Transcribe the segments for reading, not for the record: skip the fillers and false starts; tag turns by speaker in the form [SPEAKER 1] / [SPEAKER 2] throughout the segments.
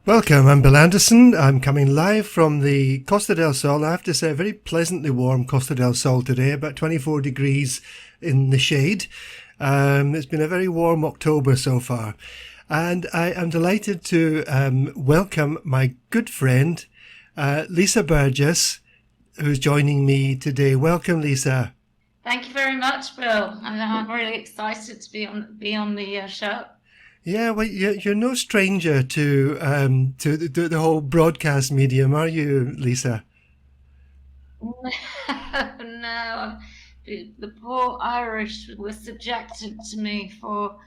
[SPEAKER 1] Welcome, I'm Bill Anderson. I'm coming live from the Costa del Sol. I have to say, a very pleasantly warm Costa del Sol today, about 24 degrees in the shade. It's been a very warm October so far. And I am delighted to welcome my good friend, Lisa Burgess, who's joining me today. Welcome, Lisa.
[SPEAKER 2] Thank you very much, Bill. I'm really excited to be on the show.
[SPEAKER 1] Yeah, well, you're no stranger to the whole broadcast medium, are you, Lisa?
[SPEAKER 2] No, the poor Irish were subjected to me for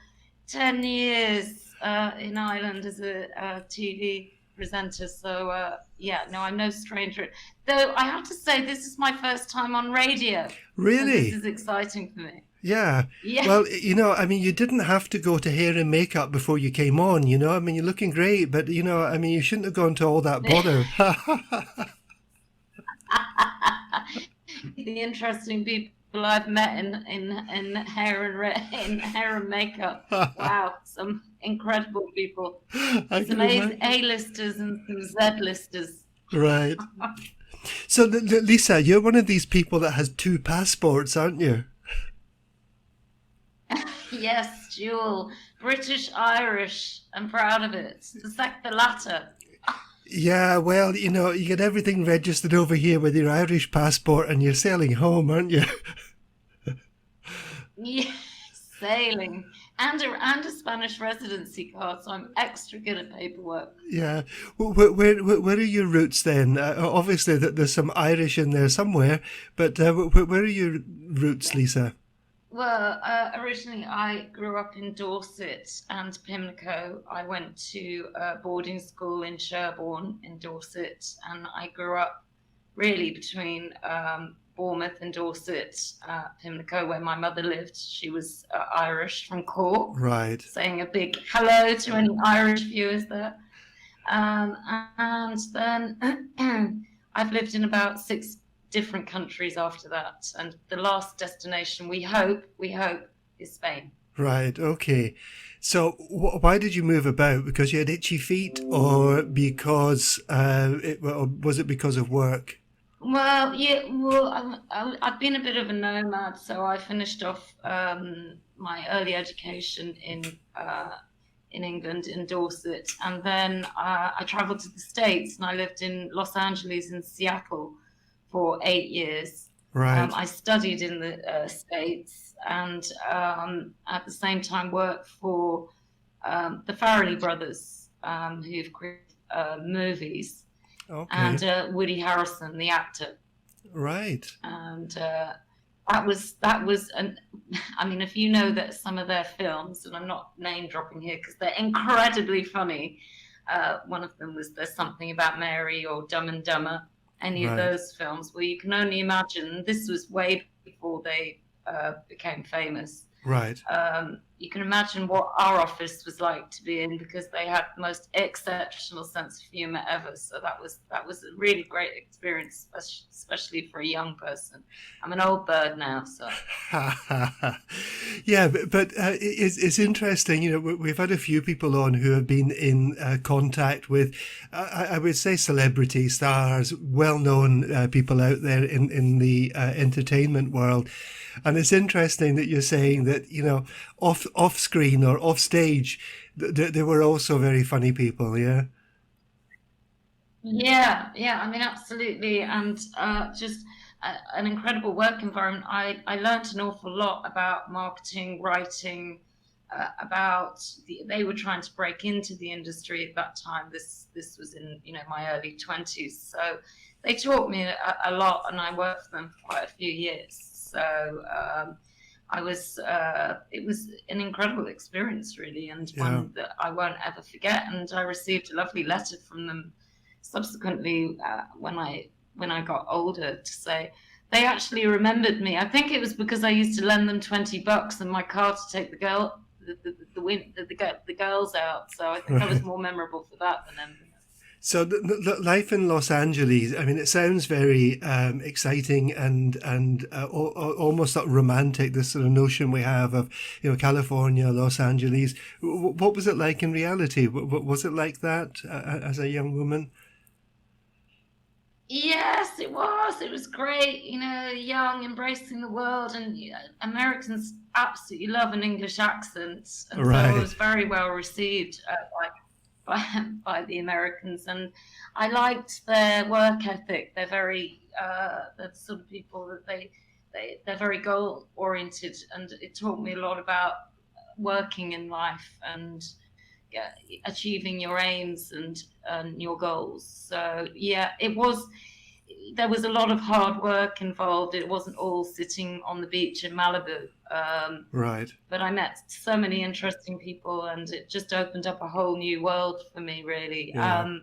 [SPEAKER 2] 10 years in Ireland as a TV presenter. So, yeah, no, I'm no stranger. Though I have to say, this is my first time on radio. So this
[SPEAKER 1] Really?
[SPEAKER 2] is exciting for me.
[SPEAKER 1] Yeah.
[SPEAKER 2] Yeah.
[SPEAKER 1] Well, I mean, you didn't have to go to hair and makeup before you came on, I mean, you're looking great, but, I mean, you shouldn't have gone to all that bother.
[SPEAKER 2] The interesting people I've met in hair and in hair and makeup. Wow, some incredible people.
[SPEAKER 1] I
[SPEAKER 2] Some
[SPEAKER 1] can imagine.
[SPEAKER 2] A-listers and some Z-listers.
[SPEAKER 1] Right. So, Lisa, you're one of these people that has two passports, aren't you?
[SPEAKER 2] Yes, Jewel. British, Irish. I'm proud of it. The latter.
[SPEAKER 1] Yeah, well, you get everything registered over here with your Irish passport and you're sailing home, aren't you?
[SPEAKER 2] Yeah, sailing. And a Spanish residency card, so I'm extra good at paperwork.
[SPEAKER 1] Yeah. Where are your roots then? Obviously, there's some Irish in there somewhere, but where are your roots, Lisa?
[SPEAKER 2] Well, originally I grew up in Dorset and Pimlico. I went to boarding school in Sherborne in Dorset, and I grew up really between Bournemouth and Dorset, Pimlico, where my mother lived. She was Irish from Cork,
[SPEAKER 1] Right.
[SPEAKER 2] saying a big hello to any Irish viewers there. Um, and then I've lived in about six different countries after that. And the last destination we hope is Spain.
[SPEAKER 1] Right. Okay. So, why did you move about? Because you had itchy feet, or because or was it because of work?
[SPEAKER 2] Well, yeah, well, I've been a bit of a nomad, so I finished off my early education in England, in Dorset, and then I travelled to the States, and I lived in Los Angeles and Seattle for 8 years.
[SPEAKER 1] Right.
[SPEAKER 2] I studied in the States, and at the same time worked for the Farrelly brothers, who've created movies,
[SPEAKER 1] Okay.
[SPEAKER 2] and Woody Harrelson, the actor.
[SPEAKER 1] Right.
[SPEAKER 2] And that was an I mean, if you know that some of their films, and I'm not name dropping here because they're incredibly funny. One of them was There's Something About Mary or Dumb and Dumber, any of
[SPEAKER 1] Right.
[SPEAKER 2] those films where you can only imagine. This was way before they became famous.
[SPEAKER 1] Right.
[SPEAKER 2] You can imagine what our office was like to be in, because they had the most exceptional sense of humor ever. So that was a really great experience, especially for a young person. I'm an old bird now, so.
[SPEAKER 1] Yeah, but it's interesting. We've had a few people on who have been in contact with, I would say, celebrity stars, well-known people out there in the entertainment world. And it's interesting that you're saying that, off screen or off stage, they were also very funny people. Yeah.
[SPEAKER 2] Yeah, yeah, I mean, absolutely. And just an incredible work environment. I learned an awful lot about marketing, writing, they were trying to break into the industry at that time. This was in, my early 20s. So they taught me a lot, and I worked for them for quite a few years. So it was an incredible experience, really, and
[SPEAKER 1] Yeah.
[SPEAKER 2] one that I won't ever forget. And I received a lovely letter from them subsequently, when I got older, to say they actually remembered me. I think it was because I used to lend them $20 in my car to take the girls out. So I think I was
[SPEAKER 1] Right.
[SPEAKER 2] more memorable for that than anything else.
[SPEAKER 1] So the life in Los Angeles, I mean, it sounds very exciting and almost sort of romantic. This sort of notion we have of, California, Los Angeles. What was it like in reality? Was it like that as a young woman?
[SPEAKER 2] Yes, it was. It was great, young, embracing the world, and Americans absolutely love an English accent, and so I
[SPEAKER 1] Right.
[SPEAKER 2] was very well received by the Americans, and I liked their work ethic. They're the sort of people that they're very goal oriented, and it taught me a lot about working in life and yeah, achieving your aims and your goals. So yeah, it was. There was a lot of hard work involved. It wasn't all sitting on the beach in Malibu.
[SPEAKER 1] Right.
[SPEAKER 2] But I met so many interesting people, and it just opened up a whole new world for me, really.
[SPEAKER 1] Yeah.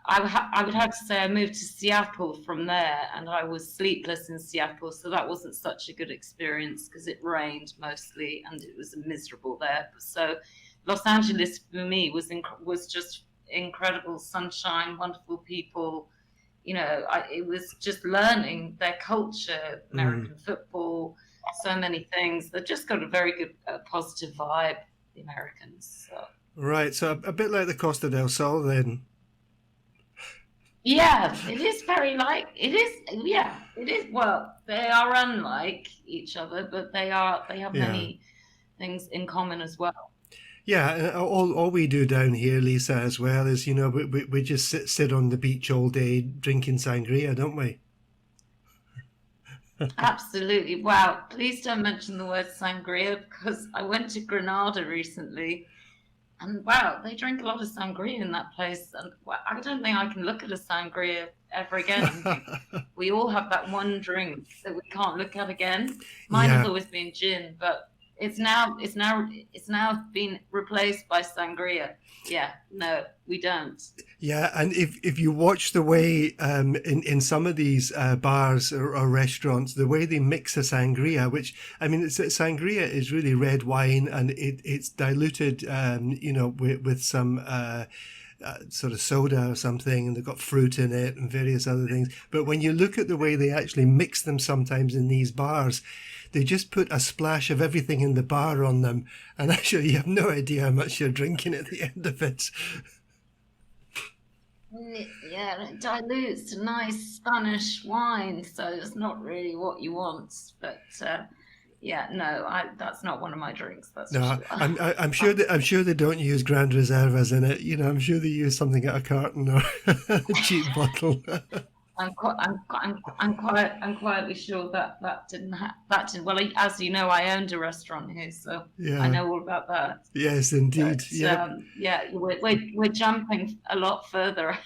[SPEAKER 2] I would have to say I moved to Seattle from there, and I was sleepless in Seattle, so that wasn't such a good experience because it rained mostly, and it was miserable there. So Los Angeles for me was just incredible sunshine, wonderful people. It was just learning their culture,
[SPEAKER 1] Mm.
[SPEAKER 2] American football, so many things. They've just got a very good, positive vibe, the Americans. So.
[SPEAKER 1] Right. So a bit like the Costa del Sol then.
[SPEAKER 2] Yeah, it is very like it is. Yeah, it is. Well, they are unlike each other, but they have
[SPEAKER 1] Yeah.
[SPEAKER 2] many things in common as well.
[SPEAKER 1] Yeah, and all we do down here, Lisa, as well, is we just sit on the beach all day drinking sangria, don't we?
[SPEAKER 2] Absolutely. Wow. Please don't mention the word sangria because I went to Granada recently. And wow, they drink a lot of sangria in that place. And I don't think I can look at a sangria ever again and think, we all have that one drink that we can't look at again. Mine has
[SPEAKER 1] Yeah,
[SPEAKER 2] always been gin, but it's now been replaced by sangria. Yeah, no, we don't.
[SPEAKER 1] yeah, and if you watch the way in some of these bars or restaurants, the way they mix a sangria, which I mean, sangria is really red wine, and it's diluted, with some sort of soda or something, and they've got fruit in it and various other things. But when you look at the way they actually mix them sometimes in these bars, they just put a splash of everything in the bar on them, and actually you have no idea how much you're drinking at the end of it.
[SPEAKER 2] Yeah, it dilutes to nice Spanish wine, so it's not really what you want. But yeah, no, that's not one of my drinks, that's for
[SPEAKER 1] No,
[SPEAKER 2] sure.
[SPEAKER 1] I'm sure they don't use Grand Reservas in it. I'm sure they use something out of carton or a cheap bottle.
[SPEAKER 2] I'm quietly sure that didn't. Well, as you know, I owned a restaurant here, so I
[SPEAKER 1] Yeah.
[SPEAKER 2] know all about that.
[SPEAKER 1] Yes, indeed.
[SPEAKER 2] But
[SPEAKER 1] Yep.
[SPEAKER 2] yeah, we're jumping a lot further.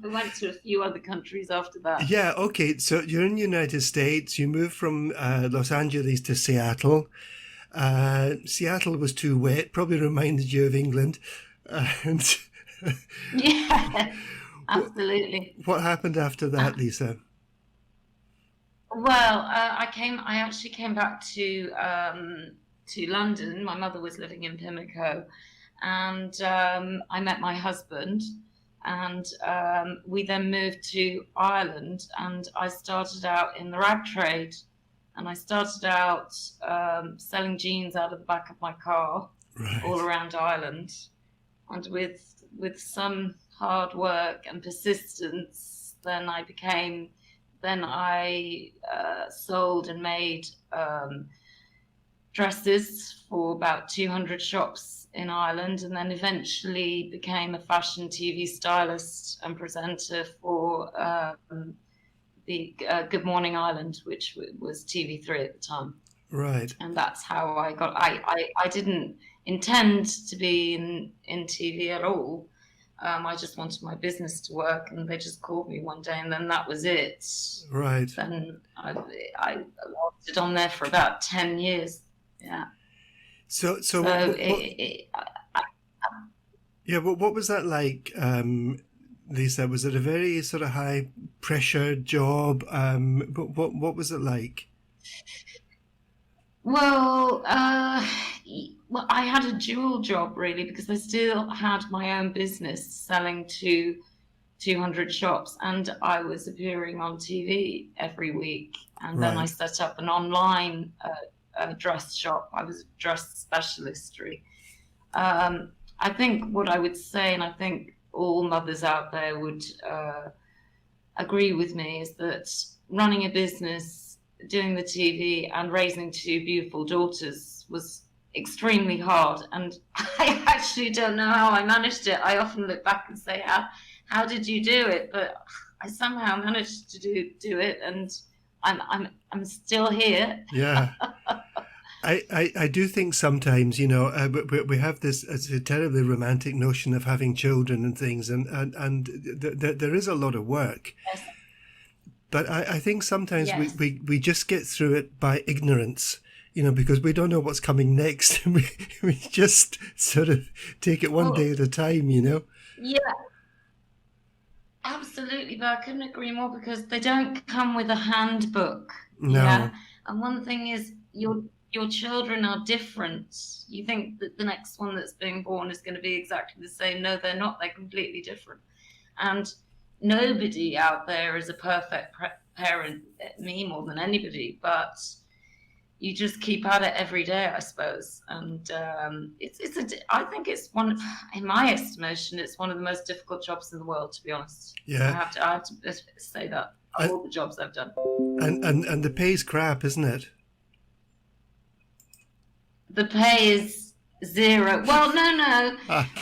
[SPEAKER 2] We went to a few other countries after that.
[SPEAKER 1] Yeah. Okay. So you're in the United States. You moved from Los Angeles to Seattle. Seattle was too wet. Probably reminded you of England. And
[SPEAKER 2] Yeah,
[SPEAKER 1] what,
[SPEAKER 2] absolutely.
[SPEAKER 1] what happened after that, Lisa?
[SPEAKER 2] Well, I actually came back to London. My mother was living in Pimlico, and I met my husband, and we then moved to Ireland, and I started out in the rag trade, and I started out selling jeans out of the back of my car all
[SPEAKER 1] Right.
[SPEAKER 2] around Ireland, and with some hard work and persistence, then I sold and made dresses for about 200 shops in Ireland, and then eventually became a fashion TV stylist and presenter for the Good Morning Ireland, which was TV3 at the time.
[SPEAKER 1] Right.
[SPEAKER 2] And that's how I got. I didn't intend to be in TV at all. I just wanted my business to work, and they just called me one day, and then that was it.
[SPEAKER 1] Right.
[SPEAKER 2] Then I lasted on there for about 10 years. Yeah.
[SPEAKER 1] So
[SPEAKER 2] So
[SPEAKER 1] yeah, what was that like, Lisa? Was it a very sort of high pressure job? But what was it like?
[SPEAKER 2] well, well, I had a dual job really because I still had my own business selling to 200 shops, and I was appearing on TV every week. And then I
[SPEAKER 1] Right.
[SPEAKER 2] set up an online dress shop. I was a dress specialist. I think what I would say, and I think all mothers out there would agree with me, is that running a business, doing the TV, and raising two beautiful daughters was extremely hard. And I actually don't know how I managed it. I often look back and say, how did you do it? But I somehow managed to do it, and I'm still here.
[SPEAKER 1] Yeah. I do think sometimes, we have this it's a terribly romantic notion of having children and things, and there is a lot of work.
[SPEAKER 2] Yes.
[SPEAKER 1] But I think sometimes
[SPEAKER 2] Yes.
[SPEAKER 1] we just get through it by ignorance, because we don't know what's coming next. We just sort of take it one
[SPEAKER 2] Well,
[SPEAKER 1] day at a time,
[SPEAKER 2] yeah, absolutely. But I couldn't agree more, because they don't come with a handbook. Yeah.
[SPEAKER 1] No.
[SPEAKER 2] And one thing is, your children are different. You think that the next one that's being born is going to be exactly the same. No, they're not. They're completely different. And nobody out there is a perfect parent, me more than anybody, but you just keep at it every day, I suppose. And I think it's in my estimation, it's one of the most difficult jobs in the world, to be honest.
[SPEAKER 1] Yeah.
[SPEAKER 2] I have to say that of all the jobs I've done.
[SPEAKER 1] And the pay's crap, isn't it?
[SPEAKER 2] The pay is zero. Well, no.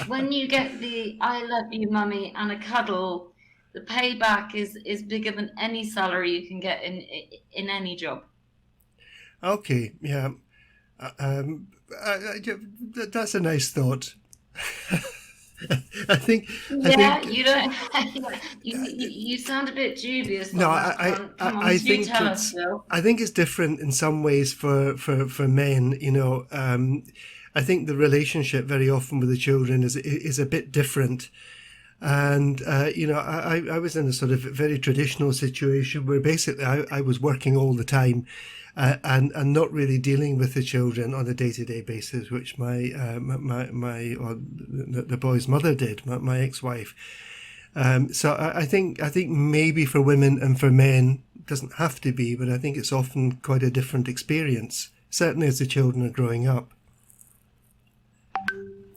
[SPEAKER 2] When you get the "I love you, mummy" and a cuddle, the payback is bigger than any salary you can get in any job.
[SPEAKER 1] Okay, yeah. That's a nice thought. I think.
[SPEAKER 2] Yeah, you don't. You sound a bit dubious on
[SPEAKER 1] No,
[SPEAKER 2] that one. Come on,
[SPEAKER 1] I
[SPEAKER 2] you
[SPEAKER 1] think
[SPEAKER 2] tell us, Phil.
[SPEAKER 1] I think it's different in some ways for men. I think the relationship very often with the children is a bit different. And I was in a sort of very traditional situation where basically I was working all the time, and not really dealing with the children on a day-to-day basis, which the boy's mother did, my ex-wife. So I think maybe for women and for men it doesn't have to be, but I think it's often quite a different experience, certainly as the children are growing up.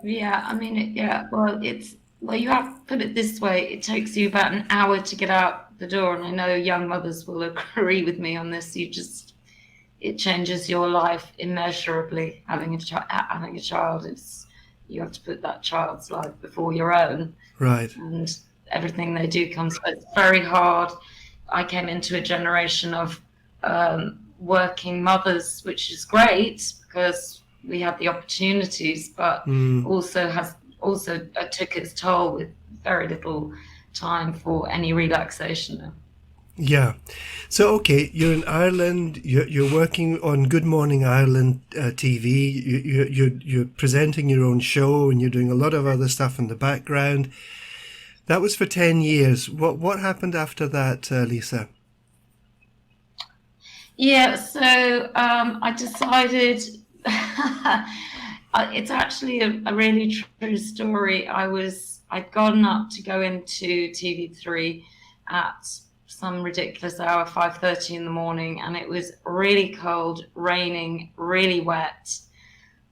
[SPEAKER 2] Yeah, I mean, well, you have to put it this way. It takes you about an hour to get out the door, and I know young mothers will agree with me on this. It changes your life immeasurably. Having a child, you have to put that child's life before your own.
[SPEAKER 1] Right.
[SPEAKER 2] And everything they do comes. It's very hard. I came into a generation of working mothers, which is great because we have the opportunities, but also took its toll with very little time for any relaxation.
[SPEAKER 1] Yeah. So, okay, you're in Ireland, you're working on Good Morning Ireland TV, you're presenting your own show, and you're doing a lot of other stuff in the background. That was for 10 years. What happened after that, Lisa?
[SPEAKER 2] Yeah, so I decided, it's actually a really true story. I'd gone up to go into TV3 at some ridiculous hour, 5:30 in the morning, and it was really cold, raining, really wet,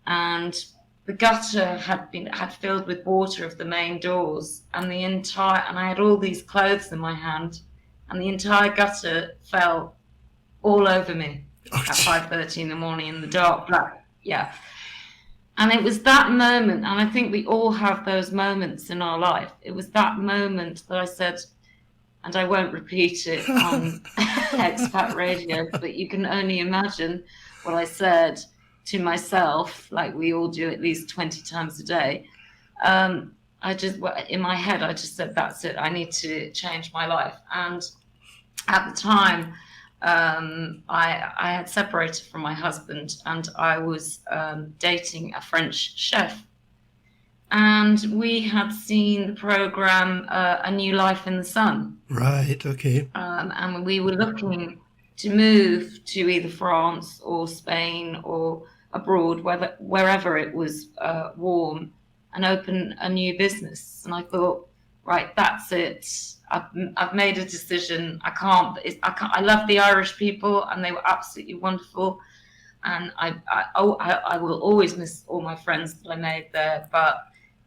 [SPEAKER 2] and the gutter had filled with water of the main doors, and I had all these clothes in my hand, and the entire gutter fell all over me at 5:30 in the morning in the dark black. Yeah. And it was that moment, and I think we all have those moments in our life. It was that moment that I said, and I won't repeat it on Expat Radio, but you can only imagine what I said to myself, like we all do at least 20 times a day. In my head, I just said, that's it. I need to change my life. And at the time, I had separated from my husband, and I was dating a French chef. And we had seen the program A New Life in the Sun.
[SPEAKER 1] Right, okay.
[SPEAKER 2] And we were looking to move to either France or Spain or abroad, wherever it was warm, and open a new business. And I thought, right, that's it. I've made a decision. I love the Irish people, and they were absolutely wonderful. And I will always miss all my friends that I made there. But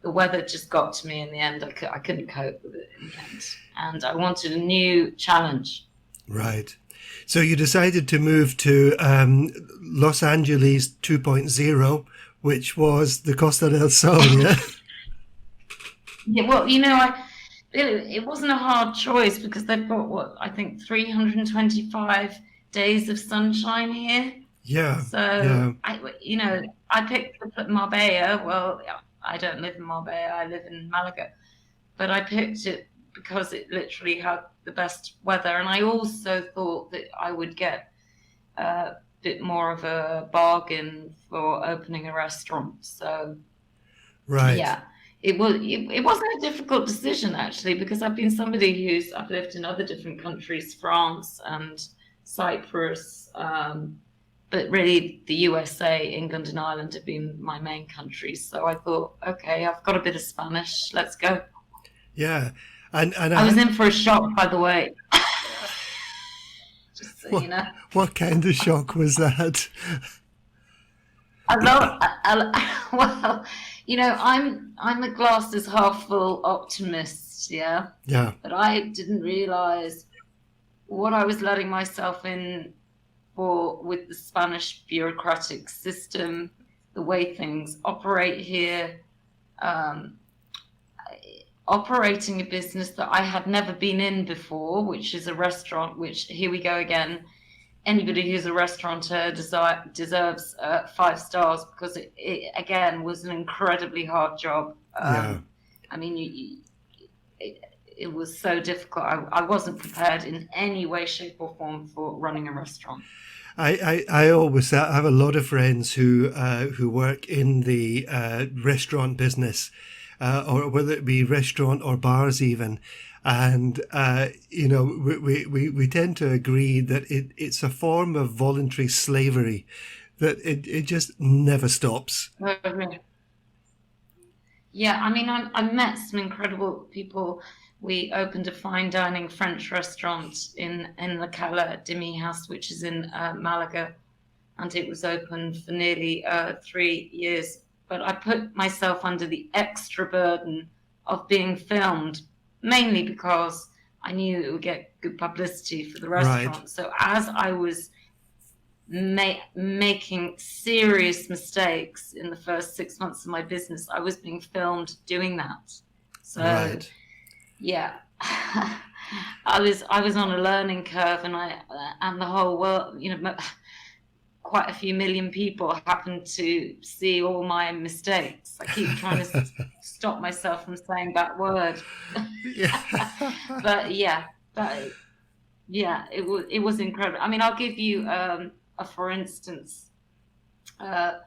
[SPEAKER 2] the weather just got to me in the end. I couldn't cope with it in the end, and I wanted a new challenge.
[SPEAKER 1] Right. So you decided to move to Los Angeles 2.0, which was the Costa del Sol, yeah?
[SPEAKER 2] Yeah, well, it wasn't a hard choice because they've got what I think 325 days of sunshine here.
[SPEAKER 1] Yeah.
[SPEAKER 2] So I picked Marbella. Well, I don't live in Marbella. I live in Malaga, but I picked it because it literally had the best weather, and I also thought that I would get a bit more of a bargain for opening a restaurant. So,
[SPEAKER 1] right.
[SPEAKER 2] Yeah, it wasn't a difficult decision actually, because I've lived in other different countries, France and Cyprus, but really the USA, England and Ireland have been my main countries. So I thought, okay, I've got a bit of Spanish, let's go.
[SPEAKER 1] Yeah. And
[SPEAKER 2] I was in for a shock, by the way. Just so you know.
[SPEAKER 1] What kind of shock was that?
[SPEAKER 2] Well, I'm a glass is half full optimist, yeah?
[SPEAKER 1] Yeah.
[SPEAKER 2] But I didn't realize what I was letting myself in for with the Spanish bureaucratic system, the way things operate here. Operating a business that I had never been in before, which is a restaurant, which, here we go again, anybody who's a restaurateur deserves 5 stars, because it again was an incredibly hard job.
[SPEAKER 1] Yeah.
[SPEAKER 2] I mean, it was so difficult. I wasn't prepared in any way, shape or form for running a restaurant.
[SPEAKER 1] I always have a lot of friends who work in the restaurant business, or whether it be restaurant or bars even. And, we tend to agree that it's a form of voluntary slavery, that it just never stops.
[SPEAKER 2] Yeah, I mean, I met some incredible people. We opened a fine dining French restaurant in La Cala de Mi House, which is in Malaga, and it was open for nearly 3 years. But I put myself under the extra burden of being filmed, mainly because I knew it would get good publicity for the restaurant.
[SPEAKER 1] Right.
[SPEAKER 2] So as I was making serious mistakes in the first 6 months of my business, I was being filmed doing that. So,
[SPEAKER 1] right.
[SPEAKER 2] Yeah, I was on a learning curve, and the whole world, quite a few million people happened to see all my mistakes. I keep trying to stop myself from saying that word. But it was incredible. I mean, I'll give you for instance. There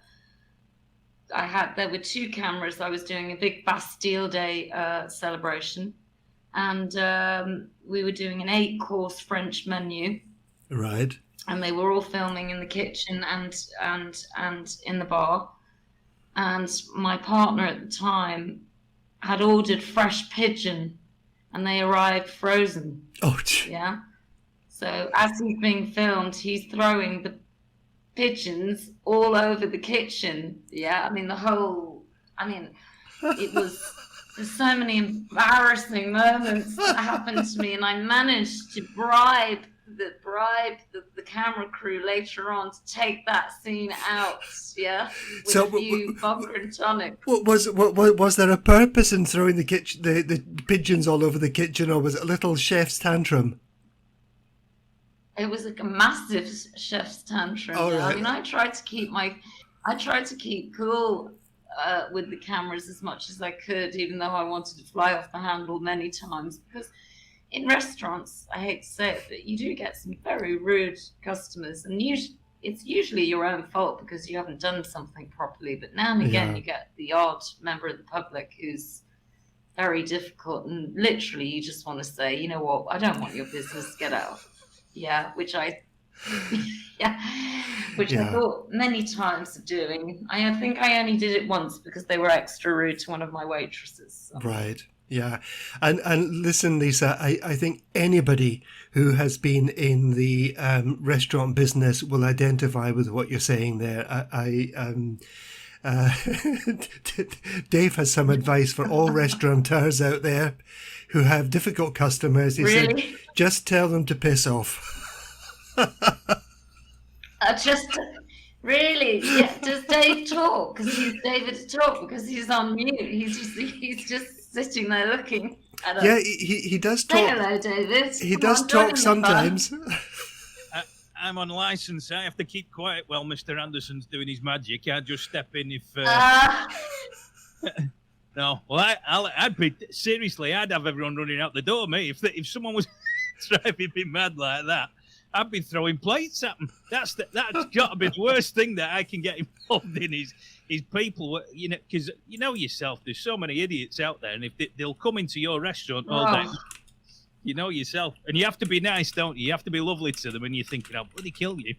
[SPEAKER 2] were 2 cameras. I was doing a big Bastille Day celebration, and we were doing an 8-course French menu.
[SPEAKER 1] Right.
[SPEAKER 2] And they were all filming in the kitchen and in the bar. And my partner at the time had ordered fresh pigeon, and they arrived frozen.
[SPEAKER 1] Oh,
[SPEAKER 2] yeah. So as he's being filmed, he's throwing the pigeons all over the kitchen. Yeah, I mean, there's so many embarrassing moments that happened to me, and I managed to bribe the camera crew later on to take that scene out, yeah, with a few vodka and tonic.
[SPEAKER 1] Was there a purpose in throwing the pigeons all over the kitchen, or was it a little chef's tantrum?
[SPEAKER 2] It was like a massive chef's tantrum.
[SPEAKER 1] Oh, right.
[SPEAKER 2] I mean, I tried to keep cool with the cameras as much as I could, even though I wanted to fly off the handle many times, because in restaurants, I hate to say it, but you do get some very rude customers, and it's usually your own fault because you haven't done something properly. But now and again, you get the odd member of the public who's very difficult, and literally you just want to say, you know what, I don't want your business, get out. Yeah, which I thought many times of doing. I think I only did it once because they were extra rude to one of my waitresses. So.
[SPEAKER 1] Right. Yeah. And listen, Lisa, I think anybody who has been in the restaurant business will identify with what you're saying there. Uh, Dave has some advice for all restaurateurs out there who have difficult customers. He said,
[SPEAKER 2] Really?
[SPEAKER 1] just tell them to piss off.
[SPEAKER 2] Just really, yeah. Does Dave talk? Because he's David to talk because he's on mute. He's just sitting there looking at
[SPEAKER 1] Yeah,
[SPEAKER 2] us.
[SPEAKER 1] he does
[SPEAKER 2] Say
[SPEAKER 1] talk.
[SPEAKER 2] hello, David.
[SPEAKER 1] He
[SPEAKER 2] Come
[SPEAKER 1] does
[SPEAKER 2] on, join
[SPEAKER 1] talk
[SPEAKER 2] in the fun.
[SPEAKER 1] sometimes.
[SPEAKER 3] I'm on license. I have to keep quiet while Mr. Anderson's doing his magic. I just step in if.
[SPEAKER 2] Uh,
[SPEAKER 3] No, well, I'd be seriously. I'd have everyone running out the door, mate. If someone was driving me mad like that, I'd be throwing plates at them. That's got to be the worst thing that I can get involved in is people. You know, because you know yourself. There's so many idiots out there, and if they'll come into your restaurant all day.
[SPEAKER 2] oh,
[SPEAKER 3] You know yourself, and you have to be nice, don't you? You have to be lovely to them, and you're thinking, "I'll bloody kill you."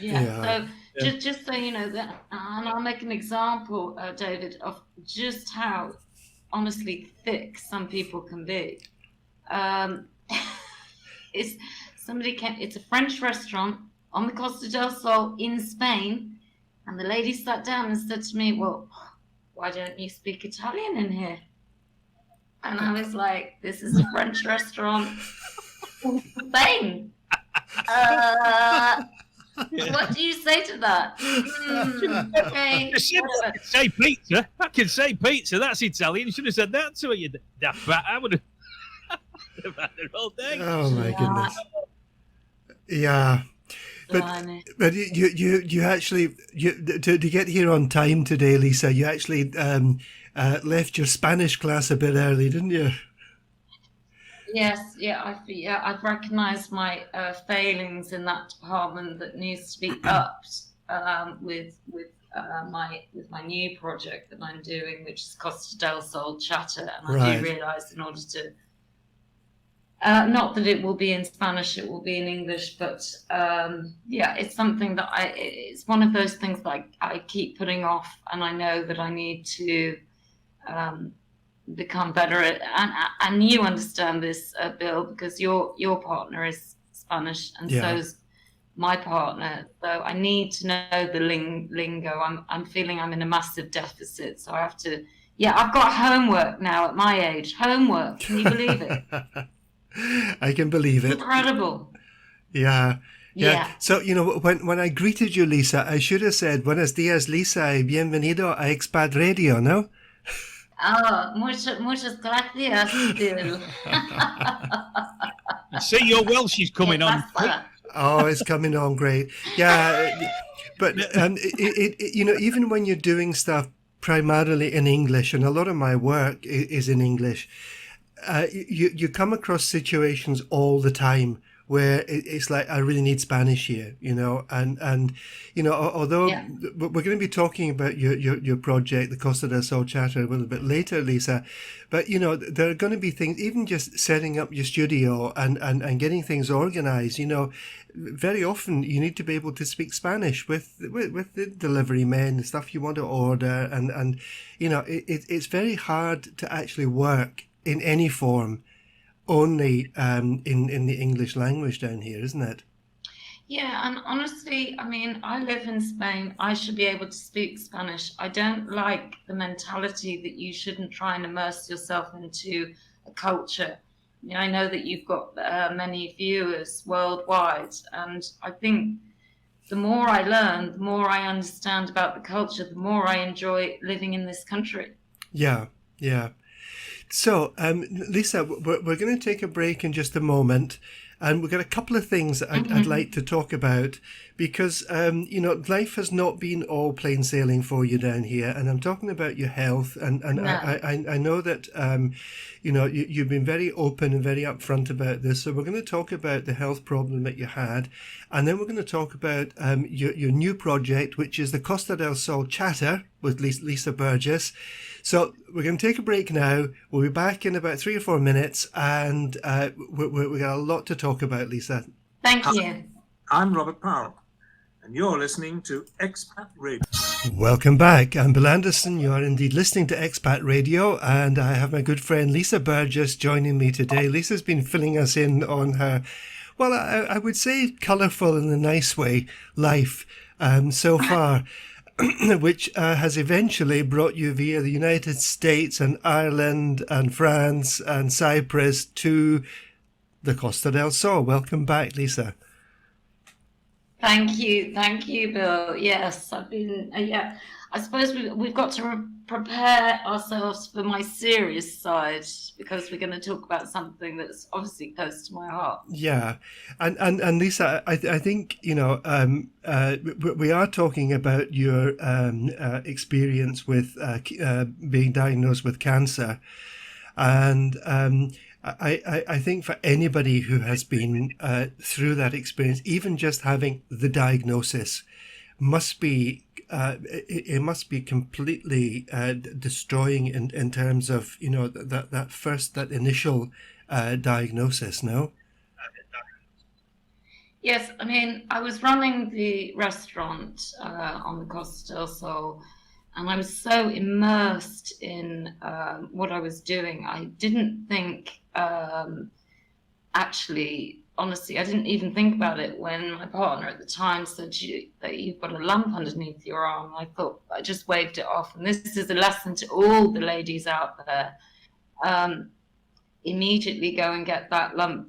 [SPEAKER 2] yeah.
[SPEAKER 1] Yeah.
[SPEAKER 2] So just so you know that, and I'll make an example, David, of just how honestly thick some people can be. Um, it's it's a French restaurant on the Costa del Sol in Spain, and the lady sat down and said to me, "Well, why don't you speak Italian in here?" And I was like, "This is a French restaurant in Spain. What do you say to that?" Okay, whatever.
[SPEAKER 3] Say pizza. I can say pizza. That's Italian. You should have said that to her, you daft bat. I would have had her all day.
[SPEAKER 1] Oh my
[SPEAKER 2] Yeah.
[SPEAKER 1] goodness. Yeah. But
[SPEAKER 2] Blimey.
[SPEAKER 1] but you actually to get here on time today, Lisa. You actually left your Spanish class a bit early, didn't you?
[SPEAKER 2] Yes, yeah, I've recognised my failings in that department that needs to be upped with my new project that I'm doing, which is Costa del Sol Chatter, and I
[SPEAKER 1] Right.
[SPEAKER 2] do realise in order to not that it will be in Spanish, it will be in English, but yeah, it's something that it's one of those things that I keep putting off, and I know that I need to become better at, and you understand this, Bill, because your partner is Spanish, and
[SPEAKER 1] Yeah.
[SPEAKER 2] so's my partner. So I need to know the lingo. I'm feeling I'm in a massive deficit, so I have to. Yeah, I've got homework now at my age. Homework. Can you believe it?
[SPEAKER 1] I can believe it.
[SPEAKER 2] Incredible.
[SPEAKER 1] Yeah.
[SPEAKER 2] Yeah.
[SPEAKER 1] So, when I greeted you, Lisa, I should have said, Buenos días, Lisa, y bienvenido a Expat Radio, no?
[SPEAKER 2] Oh, muchas gracias, Bill.
[SPEAKER 3] See, your Welsh is coming on.
[SPEAKER 1] Oh, it's coming on great. Yeah. But, even when you're doing stuff primarily in English, and a lot of my work is in English, you come across situations all the time where it's like, I really need Spanish here, and although
[SPEAKER 2] Yeah.
[SPEAKER 1] we're going to be talking about your project, the Costa del Sol Chatter, a little bit later, Lisa, but there are going to be things, even just setting up your studio and getting things organized, very often you need to be able to speak Spanish with the delivery men, the stuff you want to order, and it's very hard to actually work in any form only in the English language down here, isn't it?
[SPEAKER 2] Yeah, and honestly, I mean, I live in Spain. I should be able to speak Spanish. I don't like the mentality that you shouldn't try and immerse yourself into a culture. I know that you've got many viewers worldwide, and I think the more I learn, the more I understand about the culture, the more I enjoy living in this country.
[SPEAKER 1] Yeah. So, Lisa, we're going to take a break in just a moment, and we've got a couple of things that I'd like to talk about because, life has not been all plain sailing for you down here, and I'm talking about your health, and
[SPEAKER 2] No.
[SPEAKER 1] I know that, you've been very open and very upfront about this, so we're going to talk about the health problem that you had, and then we're going to talk about your new project, which is the Costa del Sol Chatter with Lisa Burgess. So we're going to take a break now. We'll be back in about 3 or 4 minutes, and we got a lot to talk about, Lisa.
[SPEAKER 2] Thank you.
[SPEAKER 4] I'm Robert Powell, and you're listening to Expat Radio.
[SPEAKER 1] Welcome back. I'm Bill Anderson. You are indeed listening to Expat Radio, and I have my good friend Lisa Burgess joining me today. Lisa's been filling us in on her, well, I would say colourful in a nice way, life so far, which has eventually brought you via the United States and Ireland and France and Cyprus to the Costa del Sol. Welcome back, Lisa.
[SPEAKER 2] Thank you, Bill. Yes, I've been. Yeah, I suppose we've got to prepare ourselves for my serious side because we're going to talk about something that's obviously close to my heart.
[SPEAKER 1] Yeah, and Lisa, I think we are talking about your experience with being diagnosed with cancer, and I think for anybody who has been through that experience, even just having the diagnosis must be it must be completely destroying in terms of that initial diagnosis. No.
[SPEAKER 2] Yes, I mean, I was running the restaurant on the Costa del Sol, and I was so immersed in what I was doing. I didn't think, actually, honestly, I didn't even think about it when my partner at the time said that you've got a lump underneath your arm. I thought, I just waved it off. And this is a lesson to all the ladies out there. Immediately go and get that lump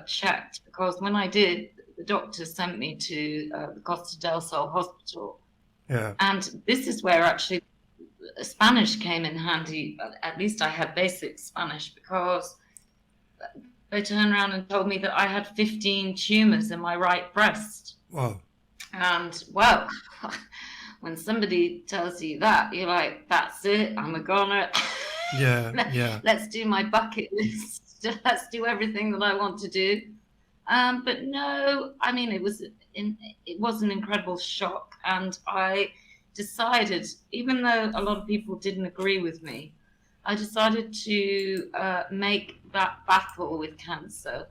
[SPEAKER 2] checked, because when I did, the doctor sent me to the Costa del Sol hospital.
[SPEAKER 1] Yeah.
[SPEAKER 2] And this is where actually Spanish came in handy. At least I had basic Spanish, because they turned around and told me that I had 15 tumors in my right breast.
[SPEAKER 1] Wow.
[SPEAKER 2] And well, when somebody tells you that, you're like, that's it, I'm a goner.
[SPEAKER 1] Yeah.
[SPEAKER 2] Let's do my bucket list. Let's do everything that I want to do. But no, I mean, it was an incredible shock, and I decided, even though a lot of people didn't agree with me, I decided to make that battle with cancer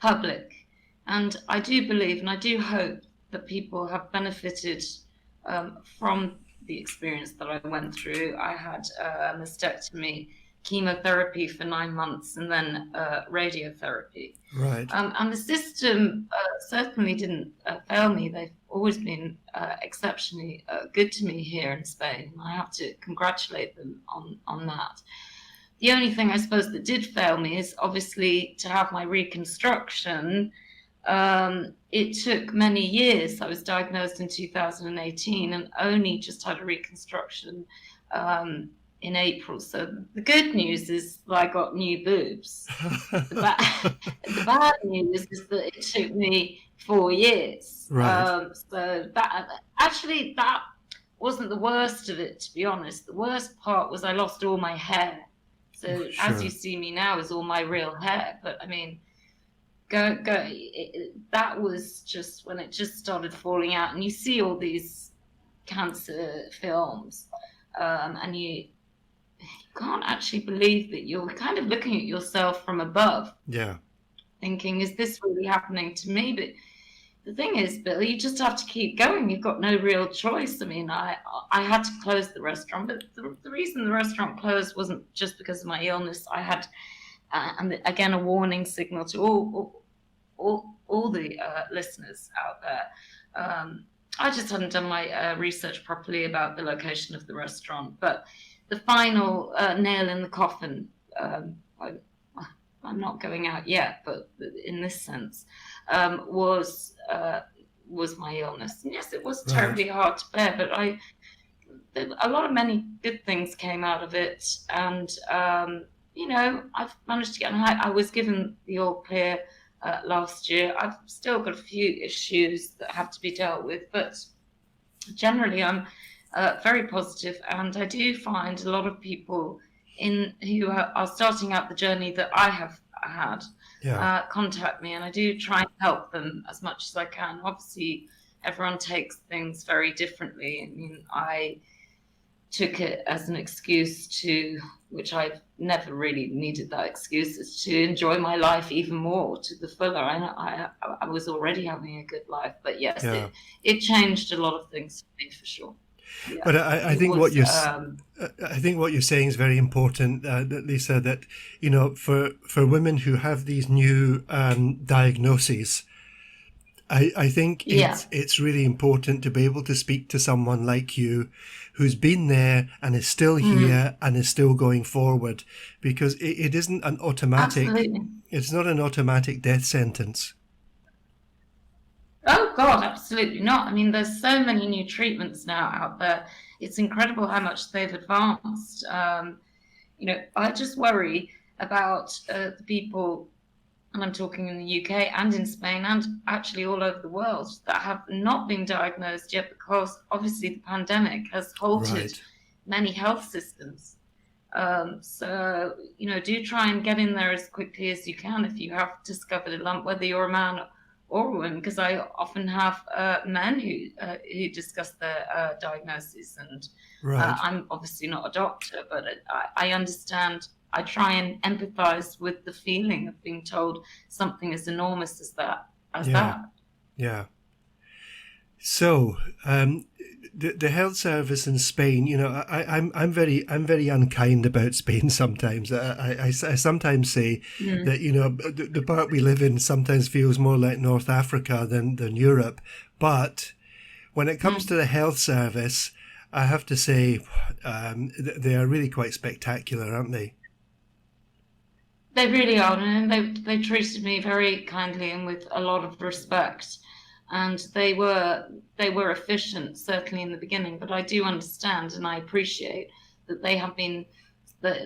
[SPEAKER 2] public. And I do believe, and I do hope, that people have benefited from the experience that I went through. I had a mastectomy, chemotherapy for 9 months, and then radiotherapy.
[SPEAKER 1] Right.
[SPEAKER 2] And the system certainly didn't fail me. They've always been exceptionally good to me here in Spain. I have to congratulate them on that. The only thing I suppose that did fail me is obviously to have my reconstruction. It took many years. I was diagnosed in 2018 and only just had a reconstruction in April. So the good news is that I got new boobs. The bad news is that it took me 4 years.
[SPEAKER 1] Right.
[SPEAKER 2] So that wasn't the worst of it, to be honest. The worst part was I lost all my hair. So
[SPEAKER 1] Sure.
[SPEAKER 2] as you see me now is all my real hair. But I mean, that was just when it just started falling out. And you see all these cancer films, and you can't actually believe that you're kind of looking at yourself from above.
[SPEAKER 1] Yeah.
[SPEAKER 2] Thinking, is this really happening to me? But the thing is, Bill, you just have to keep going. You've got no real choice. I mean, I had to close the restaurant, but the reason the restaurant closed wasn't just because of my illness. I had, and again, a warning signal to all the listeners out there. I just hadn't done my research properly about the location of the restaurant, but the final nail in the coffin, I'm not going out yet, but in this sense, was my illness. And yes, it was terribly hard to bear, but many good things came out of it. And, I've managed to get on high. I was given the all clear last year. I've still got a few issues that have to be dealt with, but generally I'm very positive, and I do find a lot of people who are starting out the journey that I have had contact me, and I do try and help them as much as I can. Obviously, everyone takes things very differently. I mean, I took it as an excuse to, which I've never really needed that excuse, is to enjoy my life even more to the fuller. I was already having a good life, but yes,
[SPEAKER 1] Yeah.
[SPEAKER 2] it changed a lot of things for me, for sure. Yeah.
[SPEAKER 1] But I
[SPEAKER 2] It
[SPEAKER 1] think
[SPEAKER 2] was,
[SPEAKER 1] I think what you're saying is very important, Lisa. That for women who have these new diagnoses, I think
[SPEAKER 2] yeah,
[SPEAKER 1] it's really important to be able to speak to someone like you, who's been there and is still here and is still going forward, because it isn't an automatic.
[SPEAKER 2] absolutely.
[SPEAKER 1] It's not an automatic death sentence.
[SPEAKER 2] Oh God, absolutely not. I mean, there's so many new treatments now out there. It's incredible how much they've advanced. I just worry about the people, and I'm talking in the UK and in Spain and actually all over the world, that have not been diagnosed yet, because obviously the pandemic has halted
[SPEAKER 1] Right.
[SPEAKER 2] many health systems. So, do try and get in there as quickly as you can if you have discovered a lump, whether you're a man or a woman, because I often have men who discuss their diagnoses, and
[SPEAKER 1] Right.
[SPEAKER 2] I'm obviously not a doctor, but I understand. I try and empathize with the feeling of being told something as enormous as that.
[SPEAKER 1] Yeah. Yeah. So, the health service in Spain, I'm very unkind about Spain sometimes. I sometimes say that the part we live in sometimes feels more like North Africa than Europe. But when it comes to the health service, I have to say they are really quite spectacular, aren't they?
[SPEAKER 2] They really are, and they treated me very kindly and with a lot of respect. And they were efficient, certainly in the beginning. But I do understand and I appreciate that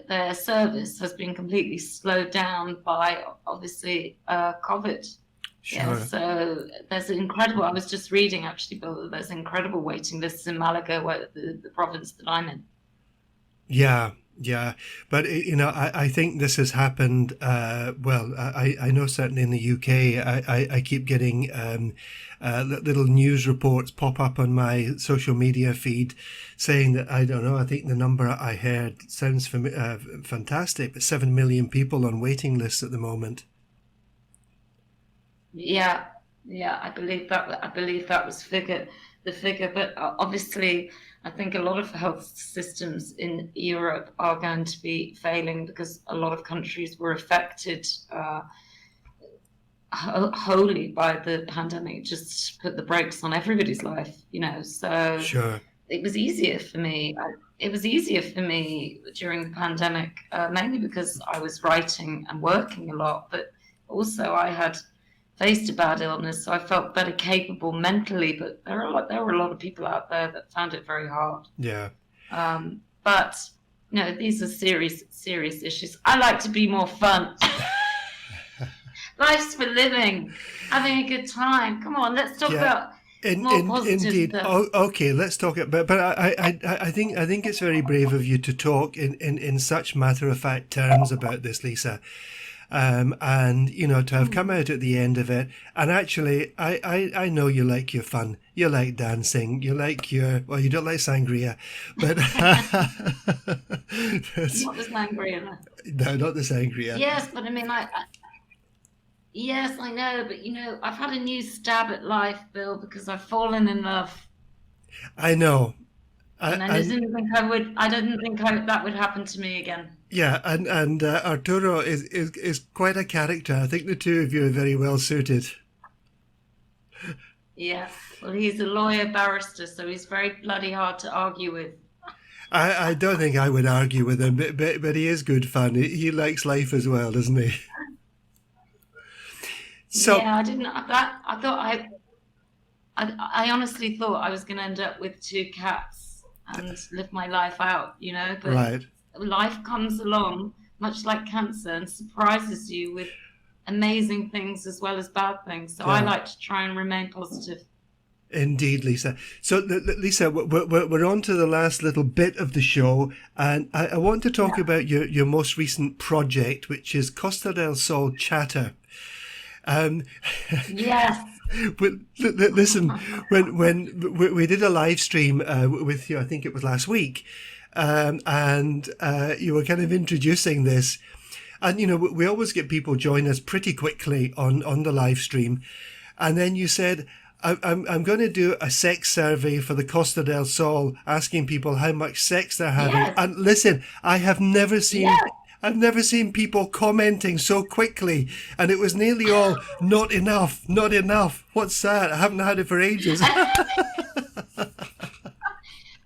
[SPEAKER 2] their service has been completely slowed down by obviously COVID.
[SPEAKER 1] Sure.
[SPEAKER 2] Yeah, so there's incredible. I was just reading actually, Bill, that there's incredible waiting lists in Malaga, where the province that I'm in.
[SPEAKER 1] Yeah, yeah, but I think this has happened. Well, I know certainly in the UK, I keep getting little news reports pop up on my social media feed saying that, I don't know, I think the number I heard sounds fantastic, but 7 million people on waiting lists at the moment.
[SPEAKER 2] Yeah, I believe that. I believe that was the figure. But obviously, I think a lot of health systems in Europe are going to be failing because a lot of countries were affected wholly by the pandemic. Just put the brakes on everybody's life, So
[SPEAKER 1] Sure.
[SPEAKER 2] it was easier for me. It was easier for me during the pandemic, mainly because I was writing and working a lot, but also I had faced a bad illness, so I felt better capable mentally. But there were a lot of people out there that found it very hard.
[SPEAKER 1] Yeah.
[SPEAKER 2] But these are serious issues. I like to be more fun. Life's for living, having a good time. Come on, let's talk about more positive
[SPEAKER 1] Indeed.
[SPEAKER 2] stuff.
[SPEAKER 1] Oh, okay, let's talk. But I think it's very brave of you to talk in such matter of fact terms about this, Lisa. And to have come out at the end of it, and actually I know you like your fun, you like dancing, you like you don't like sangria, but
[SPEAKER 2] What was sangria?
[SPEAKER 1] No, not the sangria.
[SPEAKER 2] Yes, but I mean, yes, I know, but I've had a new stab at life, Bill, because I've fallen in love.
[SPEAKER 1] I know.
[SPEAKER 2] And I didn't think that would happen to me again.
[SPEAKER 1] Yeah, and Arturo is quite a character. I think the two of you are very well suited.
[SPEAKER 2] Yeah, well, he's a lawyer barrister, so he's very bloody hard to argue with.
[SPEAKER 1] I don't think I would argue with him, but he is good fun. He likes life as well, doesn't he? So
[SPEAKER 2] yeah, I didn't. I honestly thought I was going to end up with 2 cats and live my life out, But
[SPEAKER 1] right.
[SPEAKER 2] life comes along, much like cancer, and surprises you with amazing things as well as bad things. So I like to try and remain positive.
[SPEAKER 1] Indeed, Lisa. So, Lisa, we're on to the last little bit of the show, and I want to talk about your most recent project, which is Costa del Sol Chatter.
[SPEAKER 2] Yes.
[SPEAKER 1] But listen, when we did a live stream with you, I think it was last week, and you were kind of introducing this. And, we always get people join us pretty quickly on the live stream. And then you said, I'm going to do a sex survey for the Costa del Sol, asking people how much sex they're having.
[SPEAKER 2] Yes.
[SPEAKER 1] And listen, I've never seen people commenting so quickly. And it was nearly all, not enough, not enough. What's that? I haven't had it for ages.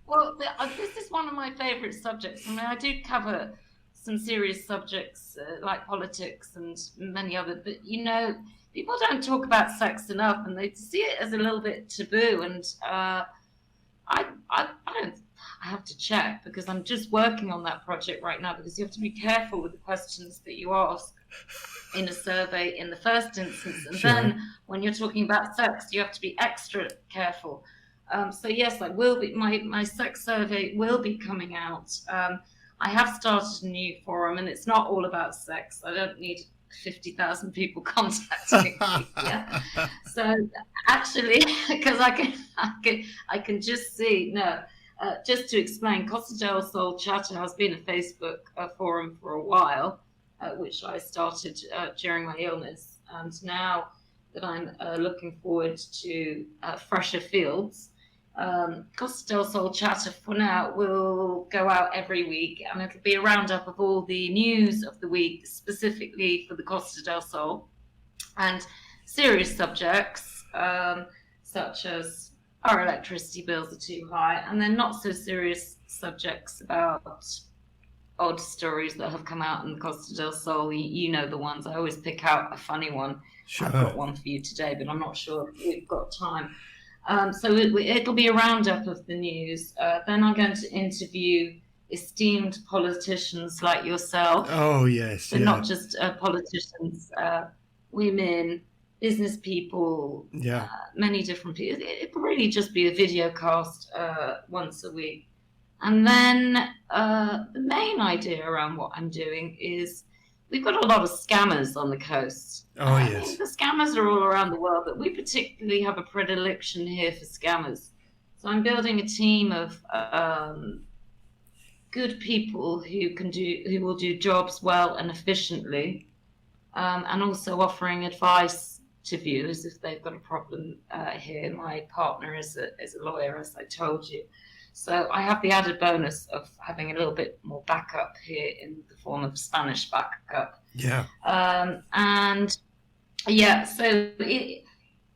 [SPEAKER 2] Well, this is one of my favourite subjects. I mean, I do cover some serious subjects like politics and many other, but people don't talk about sex enough, and they see it as a little bit taboo. And I have to check, because I'm just working on that project right now, because you have to be careful with the questions that you ask in a survey in the first instance, and
[SPEAKER 1] Sure.
[SPEAKER 2] then when you're talking about sex, you have to be extra careful. So yes, I will be. My sex survey will be coming out. I have started a new forum, and it's not all about sex. I don't need 50,000 people contacting me. Yeah. So actually, because I can just see. No, just to explain, Costa del Sol Chatter has been a Facebook forum for a while, which I started during my illness, and now that I'm looking forward to fresher fields. Costa del Sol Chatter for now will go out every week, and it'll be a roundup of all the news of the week, specifically for the Costa del Sol, and serious subjects such as our electricity bills are too high, and then not so serious subjects about odd stories that have come out in the Costa del Sol. You know the ones. I always pick out a funny one.
[SPEAKER 1] Sure.
[SPEAKER 2] I've got one for you today, but I'm not sure if we've got time. So it'll be a roundup of the news. Then I'm going to interview esteemed politicians like yourself.
[SPEAKER 1] Oh, yes.
[SPEAKER 2] But not just politicians, women, business people, many different people. It'll really just be a video cast once a week. And then the main idea around what I'm doing is, we've got a lot of scammers on the coast.
[SPEAKER 1] Oh, yes.
[SPEAKER 2] The scammers are all around the world, but we particularly have a predilection here for scammers. So I'm building a team of good people who will do jobs well and efficiently, and also offering advice to viewers if they've got a problem here. My partner is a lawyer, as I told you. So I have the added bonus of having a little bit more backup here in the form of Spanish backup.
[SPEAKER 1] Yeah.
[SPEAKER 2] And yeah, so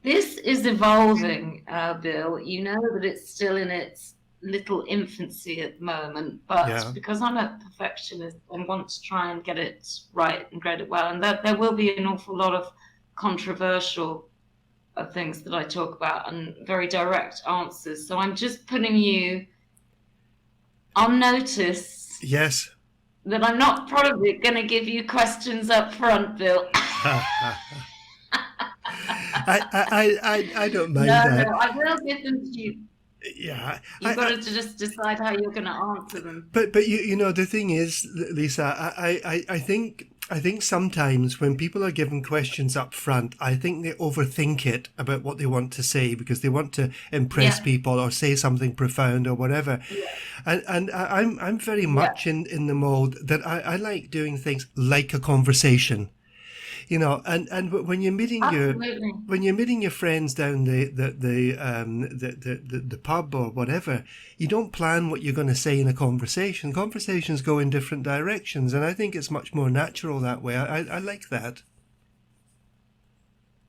[SPEAKER 2] this is evolving, Bill. You know that it's still in its little infancy at the moment, but because I'm a perfectionist and want to try and get it right and get it well, and there will be an awful lot of controversial things that I talk about and very direct answers. So I'm just putting you on notice.
[SPEAKER 1] Yes.
[SPEAKER 2] That I'm not probably going to give you questions up front, Bill.
[SPEAKER 1] I don't mind that.
[SPEAKER 2] No, I will give them to you.
[SPEAKER 1] Yeah.
[SPEAKER 2] You've got to just decide how you're going to answer them.
[SPEAKER 1] But you know, the thing is, Lisa, I think sometimes when people are given questions up front, I think they overthink it about what they want to say, because they want to impress people or say something profound or whatever. Yeah. And I'm very much in the mold that I like doing things like a conversation. You know, and when you're meeting your friends down the pub or whatever, you don't plan what you're going to say in a conversation. Conversations go in different directions, and I think it's much more natural that way. I like that.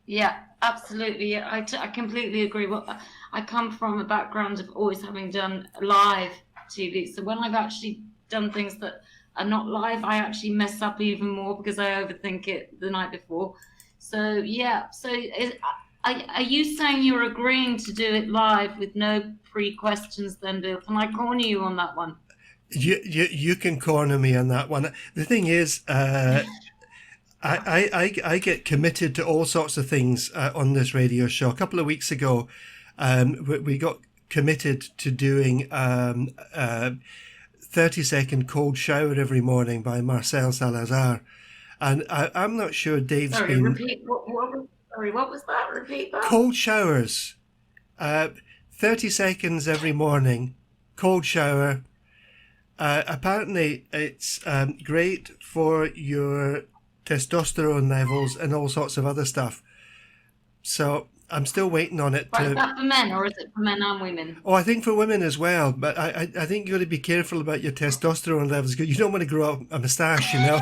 [SPEAKER 2] Yeah, absolutely. I completely agree. Well, I come from a background of always having done live TV, so when I've actually done things that are not live, I actually mess up even more because I overthink it the night before. So yeah, so are you saying you're agreeing to do it live with no pre-questions then, Bill? Can I corner you on that one?
[SPEAKER 1] You can corner me on that one. The thing is, I get committed to all sorts of things on this radio show. A couple of weeks ago, we got committed to doing 30-second cold shower every morning by Marcel Salazar, and I'm not sure Dave's been.
[SPEAKER 2] Repeat. What was that? Repeat that.
[SPEAKER 1] Cold showers, 30 seconds every morning, cold shower, Apparently, it's great for your testosterone levels and all sorts of other stuff. So I'm still waiting on it
[SPEAKER 2] Right, is
[SPEAKER 1] to.
[SPEAKER 2] that for men or is it for men and women?
[SPEAKER 1] Oh, I think for women as well, but I think you got to be careful about your testosterone levels because you don't want to grow up a moustache, you know.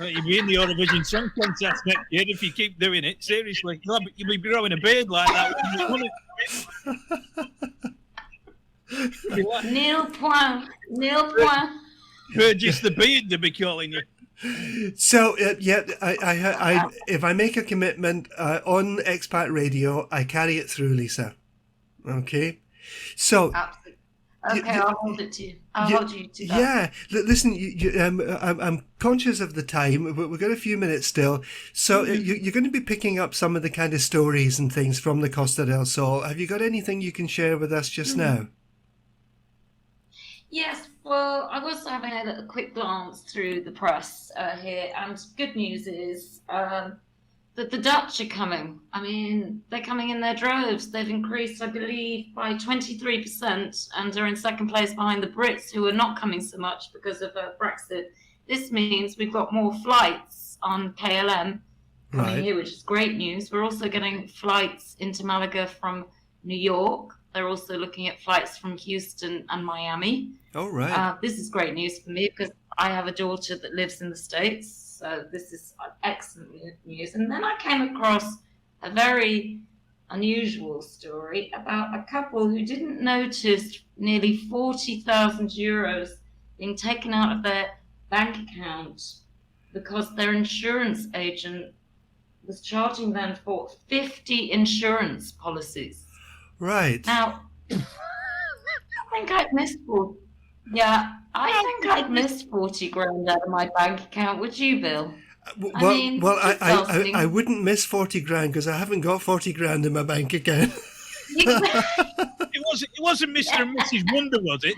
[SPEAKER 3] You'll be in the Eurovision Song Contest next year if you keep doing it. Seriously, you'll be growing a beard like that.
[SPEAKER 2] Nil point.
[SPEAKER 3] Burgess the beard, they'll be calling you.
[SPEAKER 1] So yeah, I if I make a commitment on Expat Radio, I carry it through, Lisa. Okay, so.
[SPEAKER 2] Absolutely. Okay, I'll hold it to you. I'll hold you to that.
[SPEAKER 1] Yeah, listen, I'm conscious of the time. We've got a few minutes still. So you're going to be picking up some of the kind of stories and things from the Costa del Sol. Have you got anything you can share with us just now?
[SPEAKER 2] Yes, well, I was having a quick glance through the press here, and good news is that the Dutch are coming. I mean, they're coming in their droves. They've increased, I believe, by 23% and are in second place behind the Brits, who are not coming so much because of Brexit. This means we've got more flights on KLM coming here, which is great news. We're also getting flights into Malaga from New York. They're also looking at flights from Houston and Miami.
[SPEAKER 1] Oh, right.
[SPEAKER 2] This is great news for me because I have a daughter that lives in the States. So this is excellent news. And then I came across a very unusual story about a couple who didn't notice nearly 40,000 euros being taken out of their bank account because their insurance agent was charging them for 50 insurance policies.
[SPEAKER 1] Right.
[SPEAKER 2] Now, I think I'd missed 40. Yeah, I think I'd missed 40 grand out of my bank account. Would you, Bill?
[SPEAKER 1] I wouldn't miss 40 grand because I haven't got 40 grand in my bank account.
[SPEAKER 3] It wasn't Mr. and Mrs. Wonder, was it?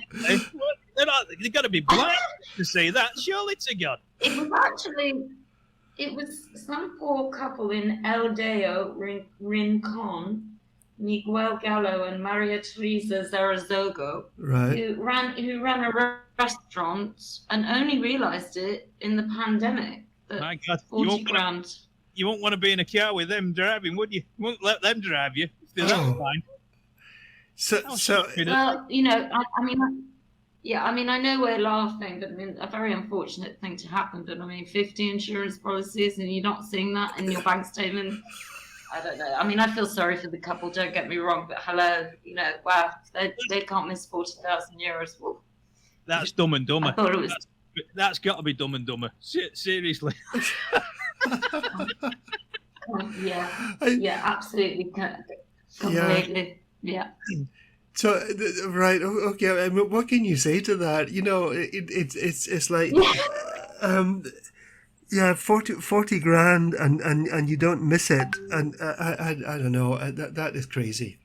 [SPEAKER 3] They've got to be blind to say that. Surely to God.
[SPEAKER 2] It was some poor couple in El Deo, Rincon, Miguel Gallo and Maria Teresa Zarazogo,
[SPEAKER 1] right,
[SPEAKER 2] who ran a restaurant and only realised it in the pandemic.
[SPEAKER 3] My God,
[SPEAKER 2] 40 grand.
[SPEAKER 3] You won't want to be in a car with them driving, would you? You won't let them drive you. If they're that fine.
[SPEAKER 2] Well, you know, I mean, I know we're laughing, but I mean, a very unfortunate thing to happen. But I mean, 50 insurance policies, and you're not seeing that in your bank statement. I don't know. I mean, I feel sorry for the couple. Don't get me wrong, but hello, you know, wow, they can't miss 40,000 euros. Well,
[SPEAKER 3] that's Dumb and Dumber.
[SPEAKER 2] I thought it was.
[SPEAKER 3] That's got to be Dumb and Dumber. Seriously.
[SPEAKER 2] Yeah, absolutely, completely, yeah.
[SPEAKER 1] So right, okay. I mean, what can you say to that? You know, it's like, yeah, 40 grand and you don't miss it, and I don't know. That is crazy.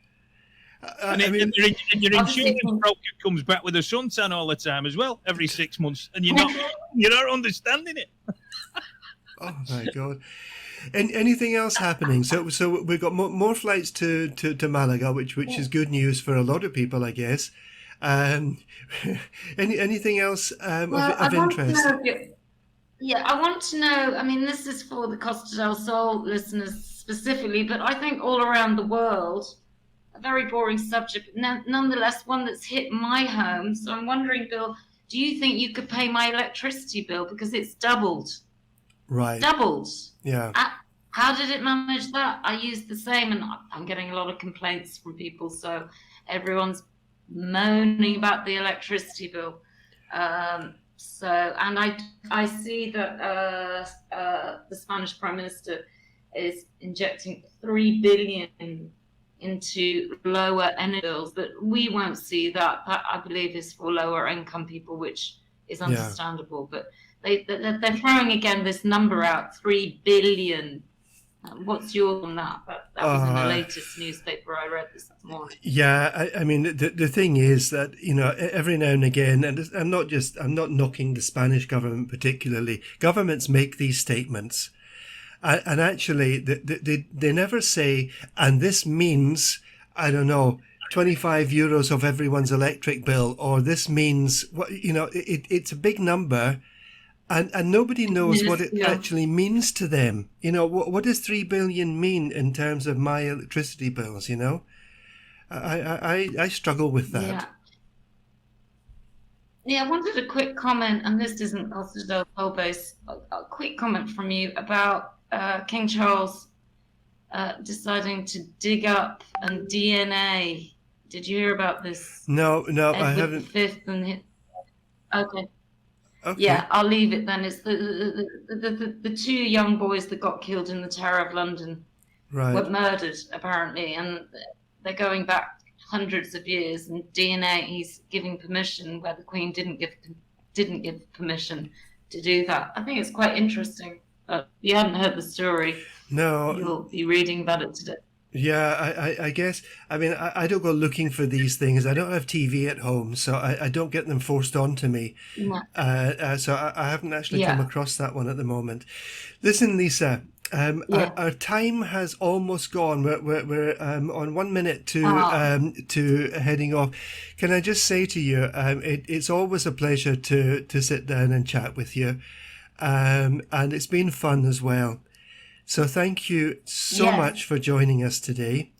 [SPEAKER 3] And your insurance broker comes back with a suntan all the time as well, every 6 months, and you're not understanding it.
[SPEAKER 1] Oh my God! And anything else happening? So we've got more flights to Malaga, which is good news for a lot of people, I guess. Anything else of interest?
[SPEAKER 2] I want to know. I mean, this is for the Costa del Sol listeners specifically, but I think all around the world. A very boring subject, but nonetheless one that's hit my home. So I'm wondering, Bill, do you think you could pay my electricity bill because it's doubled?
[SPEAKER 1] Right.
[SPEAKER 2] Doubled.
[SPEAKER 1] Yeah.
[SPEAKER 2] How did it manage that? I used the same, and I'm getting a lot of complaints from people. So everyone's moaning about the electricity bill. And I see that the Spanish Prime Minister is injecting 3 billion into lower energy bills, but we won't see that. That I believe is for lower income people, which is understandable. But they're throwing again this number out, 3 billion. What's yours on that? That was in the latest newspaper I read this morning.
[SPEAKER 1] Yeah, I mean the thing is that, you know, every now and again, and I'm not knocking the Spanish government particularly. Governments make these statements. And actually, they never say, and this means, I don't know, 25 euros of everyone's electric bill, or this means what, it's a big number, and nobody knows what it actually means to them. What does 3 billion mean in terms of my electricity bills? I struggle with that.
[SPEAKER 2] Yeah. Yeah, I wanted a quick comment, and this isn't Costa del Sol based, a quick comment from you about King Charles deciding to dig up and DNA. Did you hear about this?
[SPEAKER 1] No,
[SPEAKER 2] Edward
[SPEAKER 1] I haven't.
[SPEAKER 2] V and okay.
[SPEAKER 1] Okay.
[SPEAKER 2] Yeah, I'll leave it then. It's the two young boys that got killed in the Tower of London
[SPEAKER 1] Right.
[SPEAKER 2] were murdered apparently, and they're going back hundreds of years. And DNA, he's giving permission where the Queen didn't give permission to do that. I think it's quite interesting. You hadn't heard the story.
[SPEAKER 1] No.
[SPEAKER 2] You'll be reading about it today.
[SPEAKER 1] Yeah, I guess. I mean, I don't go looking for these things. I don't have TV at home, so I don't get them forced onto me.
[SPEAKER 2] No.
[SPEAKER 1] So I haven't actually come
[SPEAKER 2] Yeah.
[SPEAKER 1] across that one at the moment. Listen, Lisa,
[SPEAKER 2] Yeah.
[SPEAKER 1] our time has almost gone. We're on 1 minute to heading off. Can I just say to you, it's always a pleasure to sit down and chat with you, and it's been fun as well. So thank you so
[SPEAKER 2] Yes.
[SPEAKER 1] much for joining us today.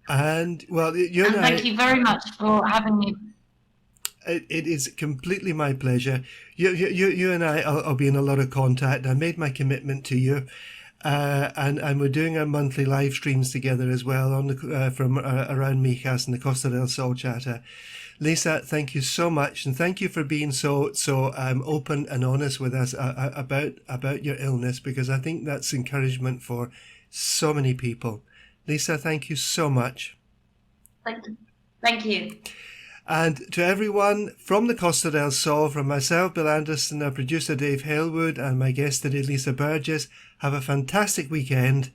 [SPEAKER 1] And well, you
[SPEAKER 2] And
[SPEAKER 1] and I,
[SPEAKER 2] thank you very much for having me.
[SPEAKER 1] it is completely my pleasure. You and I'll be in a lot of contact. I made my commitment to you, and we're doing our monthly live streams together as well on the from around Mijas and the Costa del Sol Chatter. Lisa, thank you so much, and thank you for being so open and honest with us about your illness, because I think that's encouragement for so many people. Lisa, thank you so much.
[SPEAKER 2] Thank you.
[SPEAKER 1] And to everyone from the Costa del Sol, from myself, Bill Anderson, our producer Dave Halewood, and my guest today, Lisa Burgess, have a fantastic weekend.